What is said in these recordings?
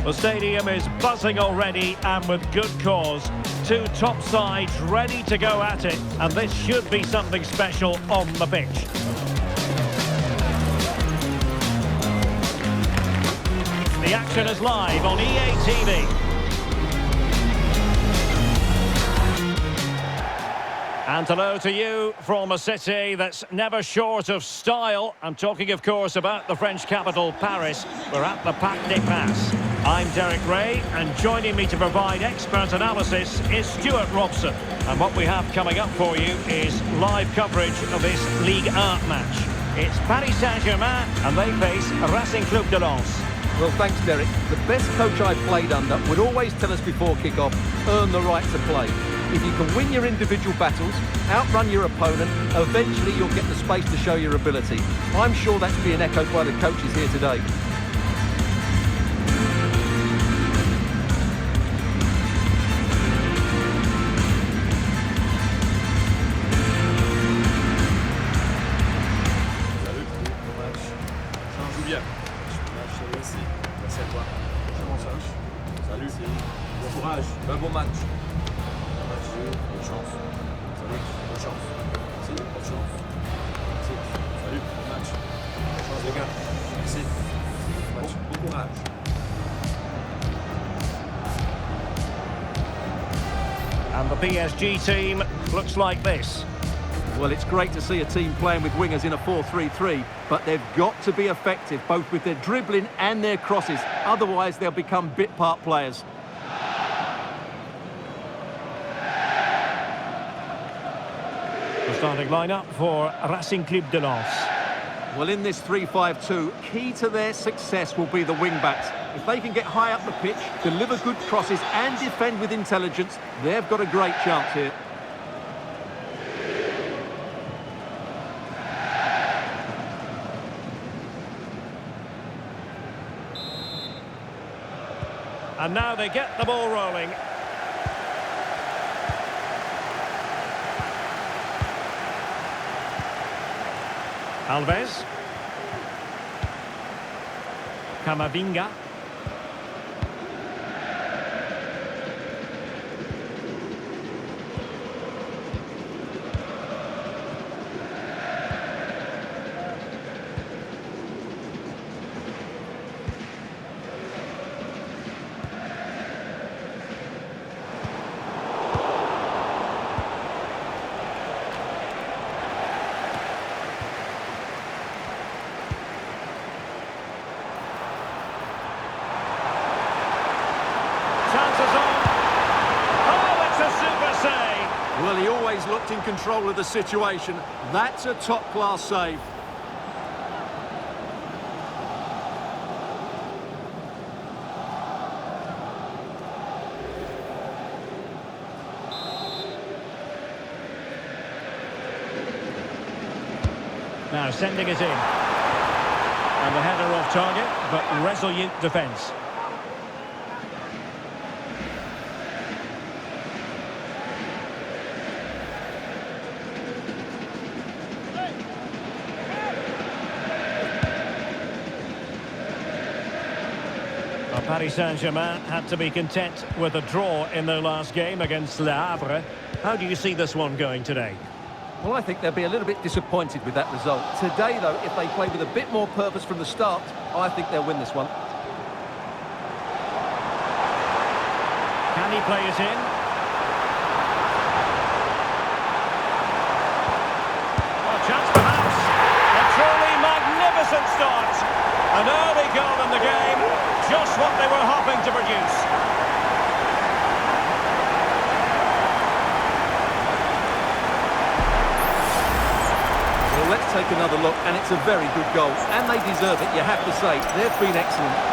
The stadium is buzzing already, and with good cause. Two top sides ready to go at it, and this should be something special on the pitch. The action is live on EA TV. And hello to you from a city that's never short of style. I'm talking, of course, about the French capital, Paris. We're at the Parc des Princes. I'm Derek Ray, and joining me to provide expert analysis is Stuart Robson. And what we have coming up for you is live coverage of this Ligue 1 match. It's Paris Saint-Germain, and they face Racing Club de Lens. Well, thanks, Derek. The best coach I've played under would always tell us before kick-off, earn the right to play. If you can win your individual battles, outrun your opponent, eventually you'll get the space to show your ability. I'm sure that's being echoed by the coaches here today. Un bon match. Bonne chance. Salut, bonne chance. Merci, bonne chance. Merci. Salut, bon match. Bonne chance les gars. Merci. Bon courage. And the PSG team looks like this. Well, it's great to see a team playing with wingers in a 4-3-3, but they've got to be effective, both with their dribbling and their crosses. Otherwise, they'll become bit-part players. The starting lineup for Racing Club de Lens. Well, in this 3-5-2, key to their success will be the wing-backs. If they can get high up the pitch, deliver good crosses and defend with intelligence, they've got a great chance here. And now they get the ball rolling. Alves. Camavinga. Well, he always looked in control of the situation. That's a top-class save. Now sending it in. And the header off target, but resolute defence. Paris Saint-Germain had to be content with a draw in their last game against Le Havre. How do you see this one going today? Well, I think they'll be a little bit disappointed with that result. Today, though, if they play with a bit more purpose from the start, I think they'll win this one. Can he play it in? A chance perhaps. A truly magnificent start. An early goal in the game. Just what they were hoping to produce. Well, let's take another look, and it's a very good goal. And they deserve it, you have to say. They've been excellent.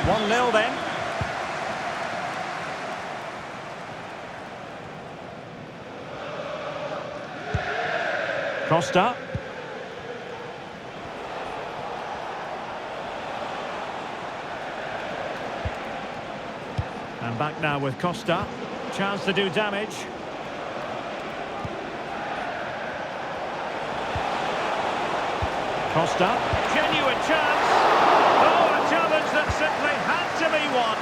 1-0 then. Costa. And back now with Costa. Chance to do damage. Costa. Genuine chance. Oh, a challenge that simply had to be won.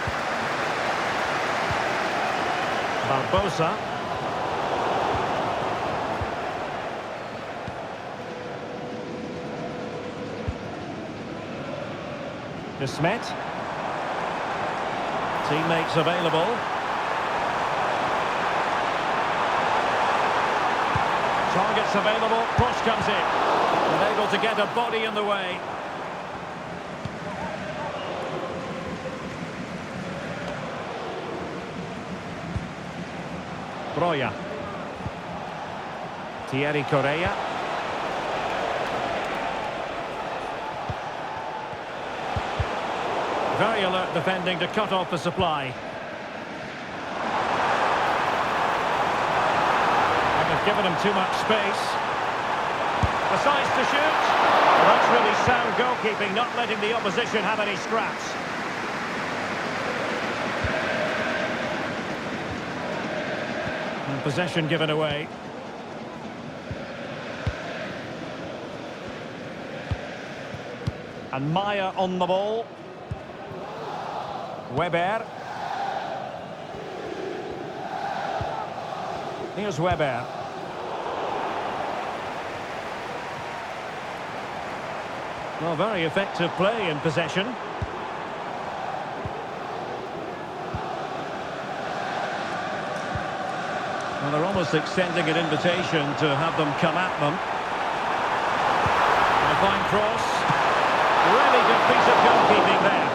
Barbosa. De Smet. Teammates available. Targets available. Cross comes in. Unable to get a body in the way. Broja. Cariera. Very alert defending to cut off the supply. And they've given him too much space. Decides to shoot. Well, that's really sound goalkeeping, not letting the opposition have any scraps. And possession given away. And Maya on the ball. Weber. Here's Weber. Well, very effective play in possession. Well, they're almost extending an invitation to have them come at them. And a fine cross. Really good piece of goalkeeping there.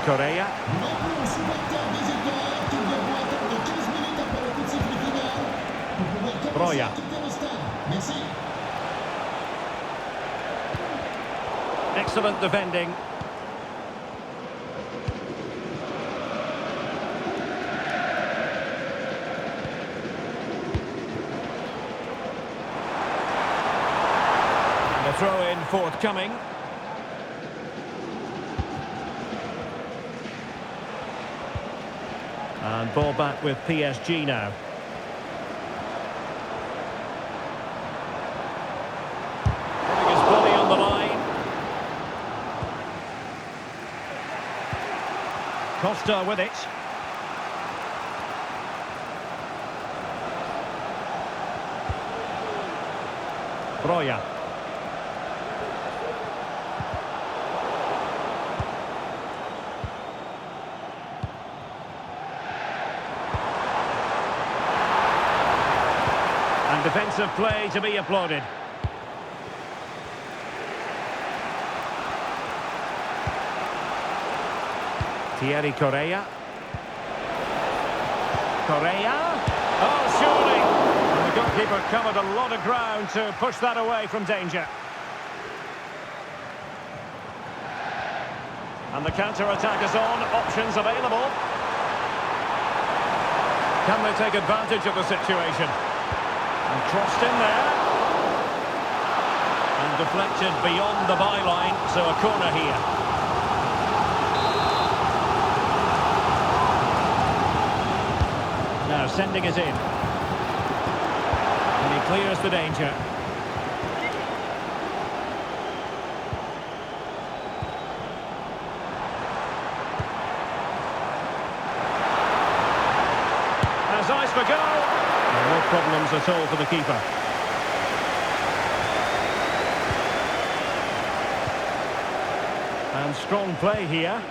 Cariera. Broja. Excellent defending. And a throw-in forthcoming. And ball back with PSG now. Putting his body on the line. Costa with it. Broja. Defensive play to be applauded. Cariera. Oh, surely. And the goalkeeper covered a lot of ground to push that away from danger. And the counter-attack is on. Options available. Can they take advantage of the situation? And crossed in there. And deflected beyond the byline, so a corner here. Now sending it in. And he clears the danger. Has eyes for goal. No problems at all for the keeper. And strong play here.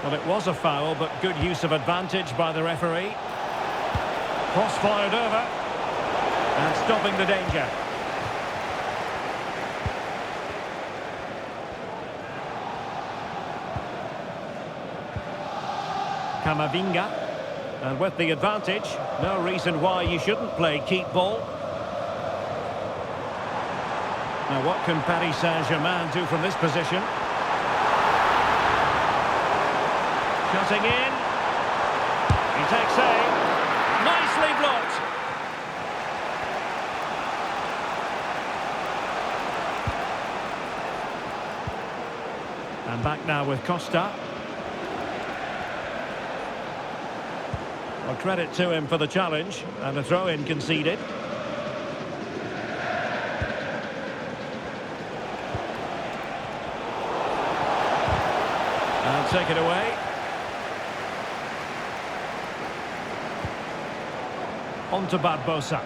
Well, it was a foul, but good use of advantage by the referee. Cross fired over. And stopping the danger. Camavinga. And with the advantage, no reason why you shouldn't play keep ball. Now what can Paris Saint-Germain do from this position? Cutting in. He takes aim. Nicely blocked. And back now with Costa. Well, credit to him for the challenge, and a throw-in conceded. And take it away. On to Barbosa.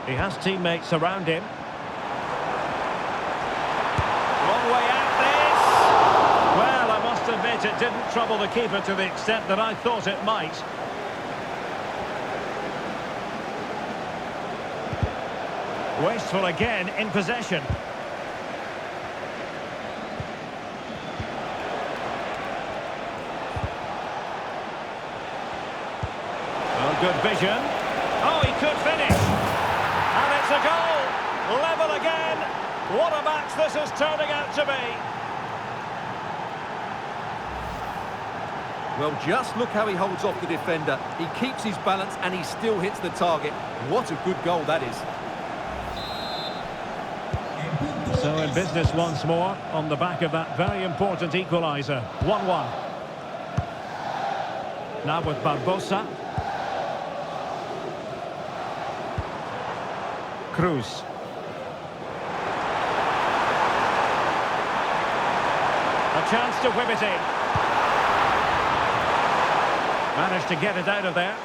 He has teammates around him. Long way out this. Well, I must admit it didn't trouble the keeper to the extent that I thought it might. Wasteful again in possession. Oh, good vision. Oh, he could finish. And it's a goal. Level again. What a match this is turning out to be. Well, just look how he holds off the defender. He keeps his balance and he still hits the target. What a good goal that is. So in business once more on the back of that very important equaliser. 1-1. Now with Barbosa. Cruz. A chance to whip it in. Managed to get it out of there.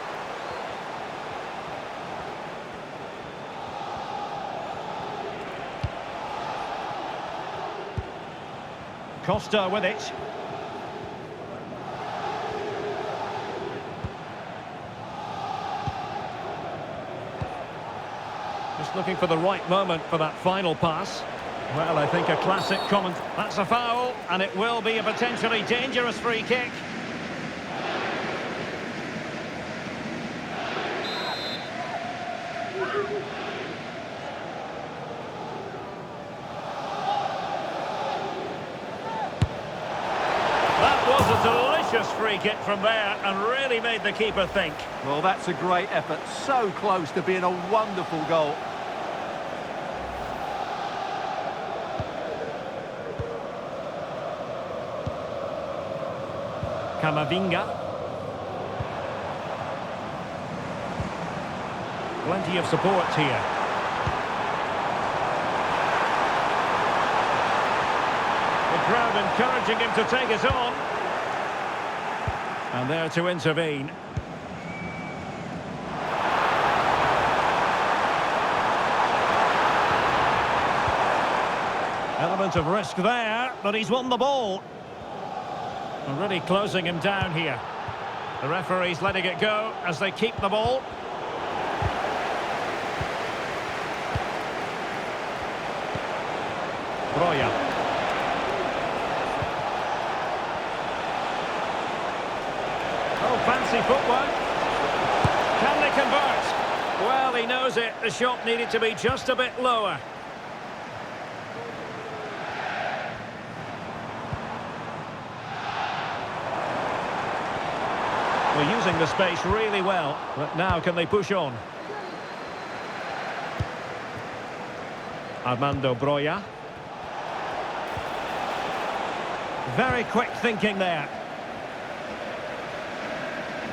Costa with it. Just looking for the right moment for that final pass. Well, I think a classic comment. That's a foul, and it will be a potentially dangerous free kick. Delicious free kick from there and really made the keeper think. Well, that's a great effort. So close to being a wonderful goal. Camavinga. Plenty of support here. The crowd encouraging him to take it on. And there to intervene. Element of risk there, but he's won the ball. And really closing him down here. The referee's letting it go as they keep the ball. Broja. Fancy footwork. Can they convert? Well, he knows it. The shot needed to be just a bit lower. We're using the space really well, but now can they push on? Armando Broja. Very quick thinking there.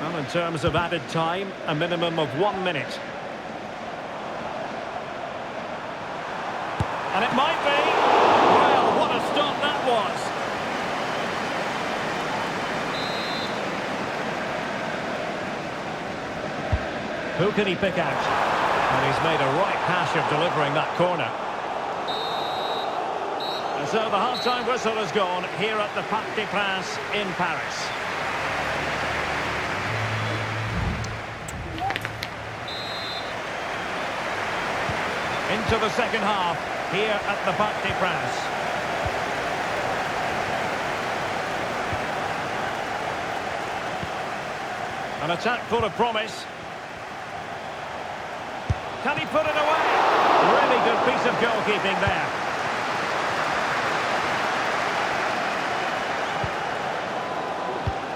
Well, in terms of added time, a minimum of 1 minute. And it might be. Well, what a stop that was. Who can he pick out? And he's made a right hash of delivering that corner. And so the half-time whistle has gone here at the Parc des Princes in Paris. Into the second half, here at the Parc des Princes. An attack full of promise. Can he put it away? Really good piece of goalkeeping there.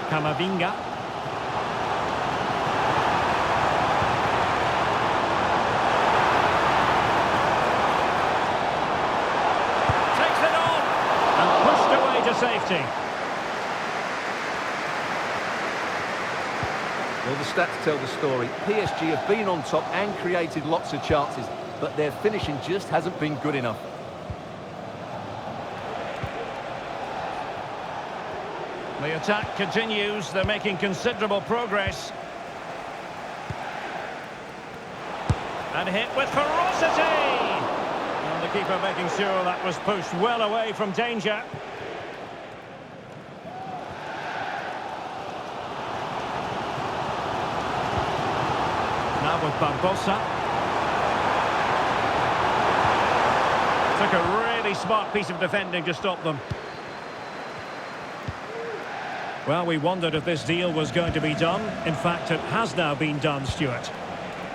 Camavinga. safety. Well, the stats tell the story. PSG have been on top and created lots of chances, but their finishing just hasn't been good enough. The attack continues. They're making considerable progress. And hit with ferocity! And the keeper making sure that was pushed well away from danger. Now with Barbosa. Took a really smart piece of defending to stop them. Well, we wondered if this deal was going to be done. In fact, it has now been done, Stuart.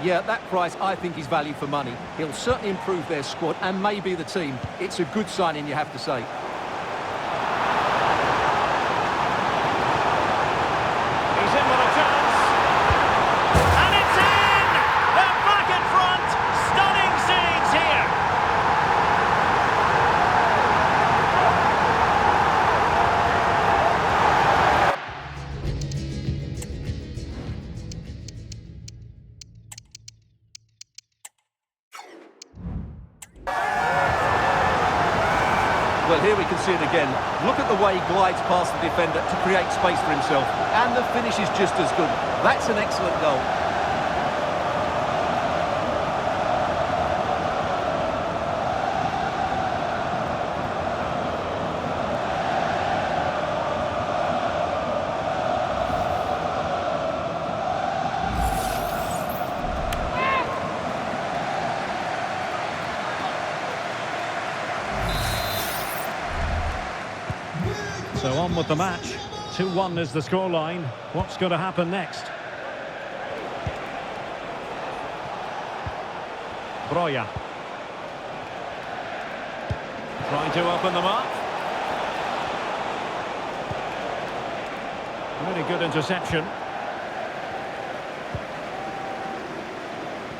Yeah, that price I think is value for money. He'll certainly improve their squad and maybe the team. It's a good signing, you have to say. He's in with a chance. And it's in! They're back in front! Stunning scenes here! Well, here we can see it again. Look at the way he glides past the defender to create space for himself. And the finish is just as good. That's an excellent goal. So on with the match. 2-1 is the scoreline. What's going to happen next? Broja. Trying to open them up. Really good interception.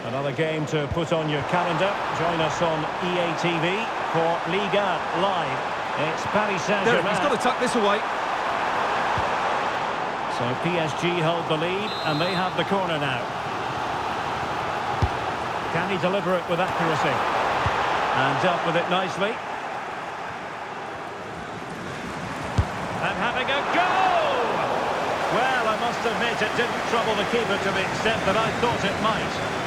Another game to put on your calendar. Join us on EA TV for Liga Live. It's Paris Saint-Germain. He's got to tuck this away. So PSG hold the lead and they have the corner now. Can he deliver it with accuracy? And dealt with it nicely. And having a go! Well, I must admit it didn't trouble the keeper to the extent that I thought it might.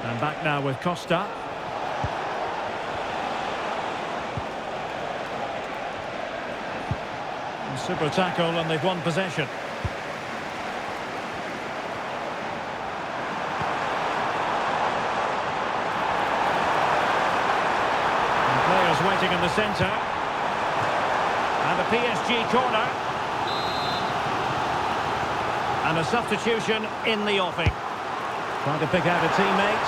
And back now with Costa. And super tackle and they've won possession. And players waiting in the centre. And a PSG corner. And a substitution in the offing. Trying to pick out a teammate.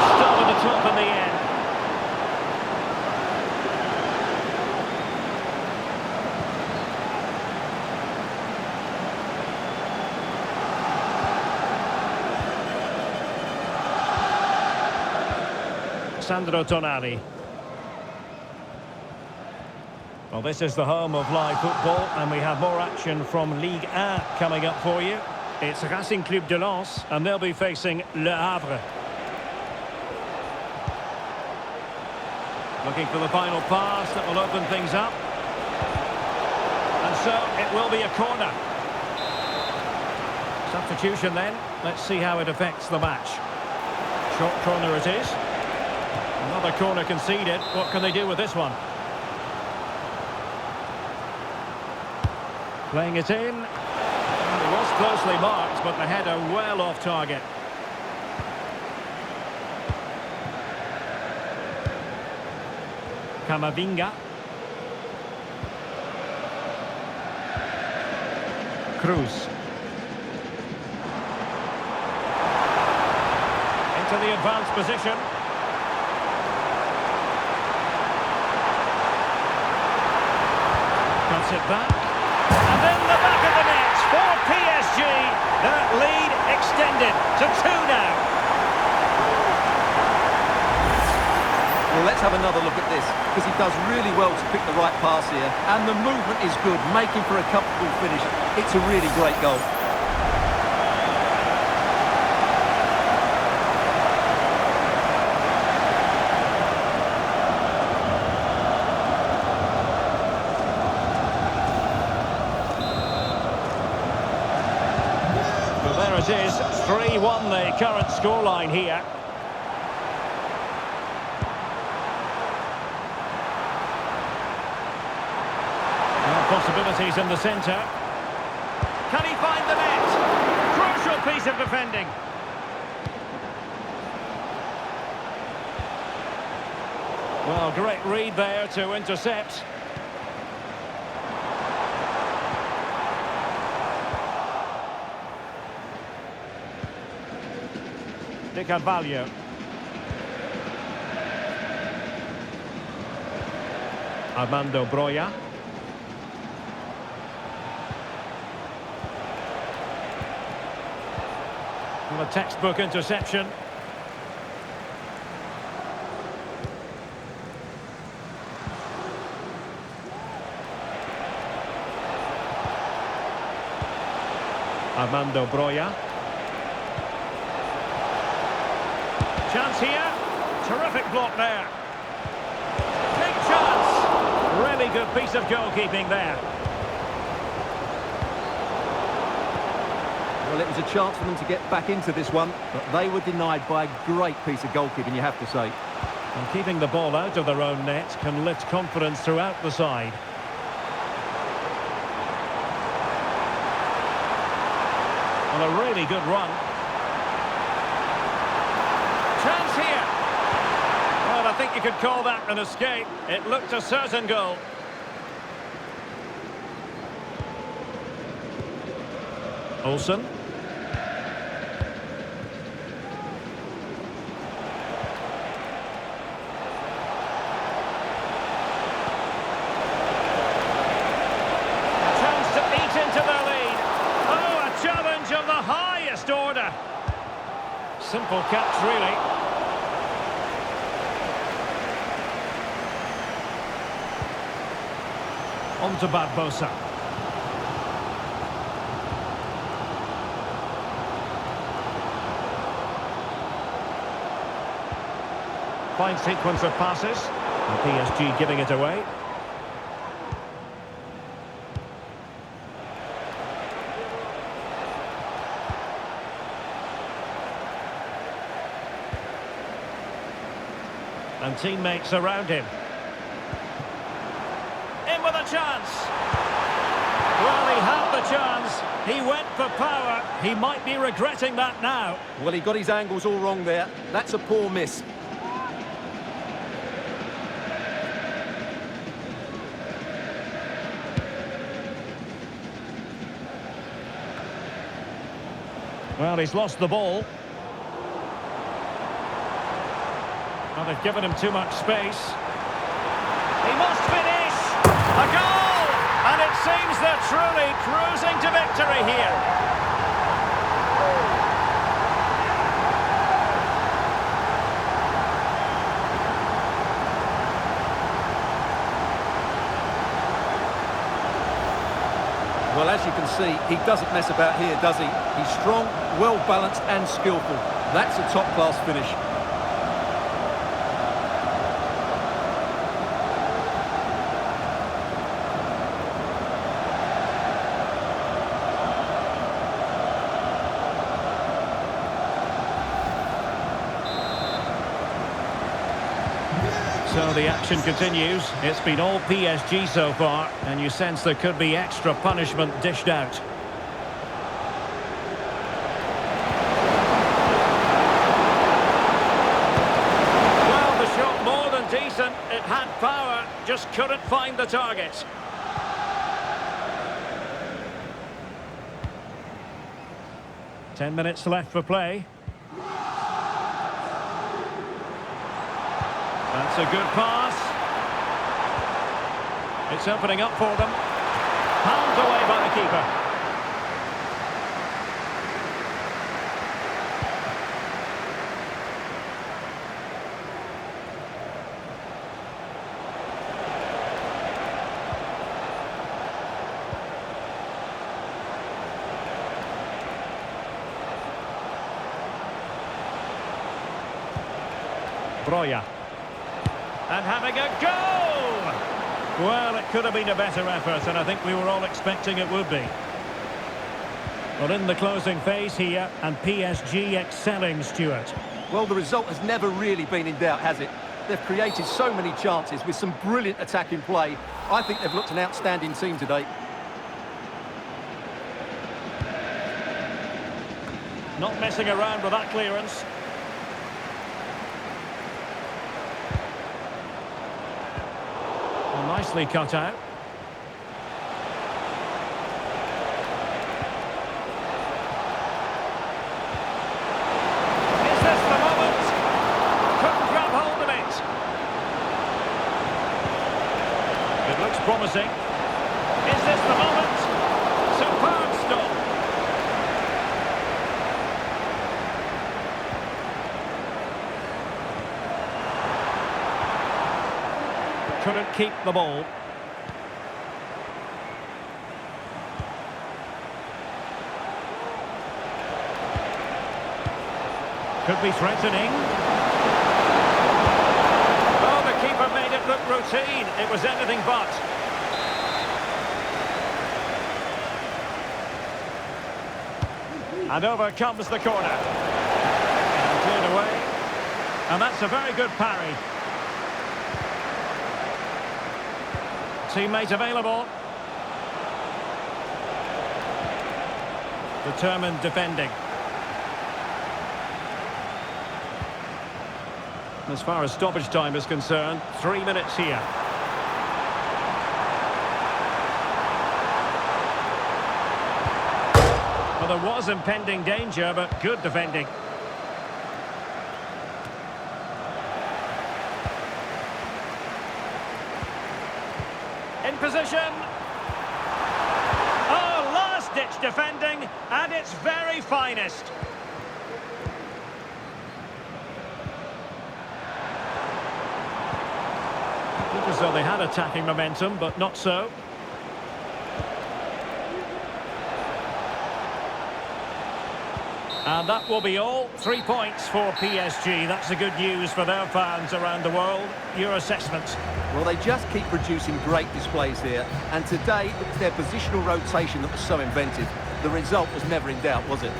Just over the top in the end. Sandro Tonali. Well, this is the home of live football, and we have more action from Ligue 1 coming up for you. It's Racing Club de Lens, and they'll be facing Le Havre. Looking for the final pass that will open things up. And so it will be a corner. Substitution then. Let's see how it affects the match. Short corner it is. Another corner conceded. What can they do with this one? Playing it in. It was closely marked, but the header well off target. Camavinga. Cruz. Into the advanced position. Cuts it back. And then the back of the net for PSG. That lead extended to 2 now. let's have another look at this, because he does really well to pick the right pass here. And the movement is good, making for a comfortable finish. It's a really great goal. There it is, 3-1 the current scoreline here. Possibilities in the centre. Can he find the net? Crucial piece of defending. Well, great read there to intercept. De Carvalho. Armando Broja. A textbook interception. Armando Broja. Chance here. Terrific block there. Big chance. Really good piece of goalkeeping there. Well, it was a chance for them to get back into this one, but they were denied by a great piece of goalkeeping, you have to say. And keeping the ball out of their own net can lift confidence throughout the side. Well, a really good run. Chance here. Well, I think you could call that an escape. It looked a certain goal. Olsen. Chance to eat into the lead. Oh, a challenge of the highest order. Simple catch, really. On to Barbosa. Fine sequence of passes. And PSG giving it away. And teammates around him. In with a chance. Well, he had the chance. He went for power. He might be regretting that now. Well, he got his angles all wrong there. That's a poor miss. Well, he's lost the ball. Well, they've given him too much space. He must finish! A goal! And it seems they're truly cruising to victory here. Well, as you can see, he doesn't mess about here, does he? He's strong, well-balanced and skillful. That's a top-class finish. So the action continues. It's been all PSG so far, and you sense there could be extra punishment dished out. Well, the shot more than decent. It had power, just couldn't find the target. Ten minutes left for play. That's a good pass. It's opening up for them. Palmed away by the keeper. Broja. And having a go! Well, it could have been a better effort, and I think we were all expecting it would be. Well, in the closing phase here, and PSG excelling, Stuart. Well, the result has never really been in doubt, has it? They've created so many chances with some brilliant attacking play. I think they've looked an outstanding team today. Not messing around with that clearance. Well, nicely cut out. Is this the moment? Couldn't grab hold of it. It looks promising. Is this the moment? Superb stop. Couldn't keep the ball. Could be threatening. Oh, the keeper made it look routine. It was anything but. And over comes the corner. And cleared away. And that's a very good parry. Teammate available. Determined defending. As far as stoppage time is concerned, 3 minutes here. Well, there was impending danger, but good defending. In position. Oh, last-ditch defending at its very finest. Looked as though they had attacking momentum, but not so. And that will be all. 3 points for PSG. That's the good news for their fans around the world. Your assessment? Well, they just keep producing great displays here. And today, it was their positional rotation that was so inventive. The result was never in doubt, was it?